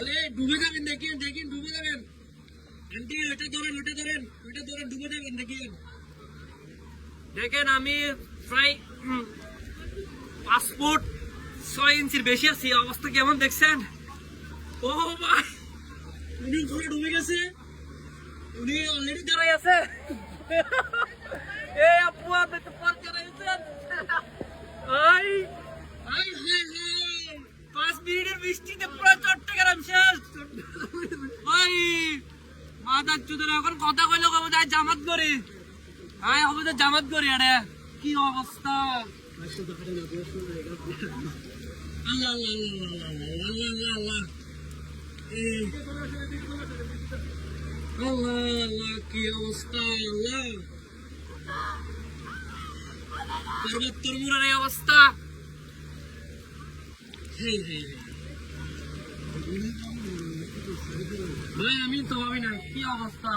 বলে ডুবে যাবেন, দেখেন দেখেন ডুবে যাবেন। আন্টি ওটা ধরেন, ওটা ধরেন, ওটা ধরেন, ডুবে যাবেন দেখেন। দেখেন আমি প্রায় 5 ফুট 6 ইঞ্চির বেশি আছি। অবস্থা কেমন দেখছেন? ও ভাই, উনি পুরো ডুবে গেছে, উনি অলরেডি দাঁড়াই আছে। এই আপু আপনি তো পর দাঁড়াইছেন। আই আই হাই হাই, 5 মিনিটের বৃষ্টিতে পুরো চট্টগ্রাম শেষ। ভাই মাদার চুদরা এখন কথা কইলো কবে যাই জামাত করি। আয় হবে তো জামাত করি। আরে কি অবস্থা! আল্লাহ আল্লাহ আল্লাহ আল্লাহ আল্লাহ আল্লাহ আল্লাহ, কি অবস্থা! আল্লাহ পর্বত তরমুরের এই অবস্থা। ভাই আমি তো ভাবি না কি অবস্থা।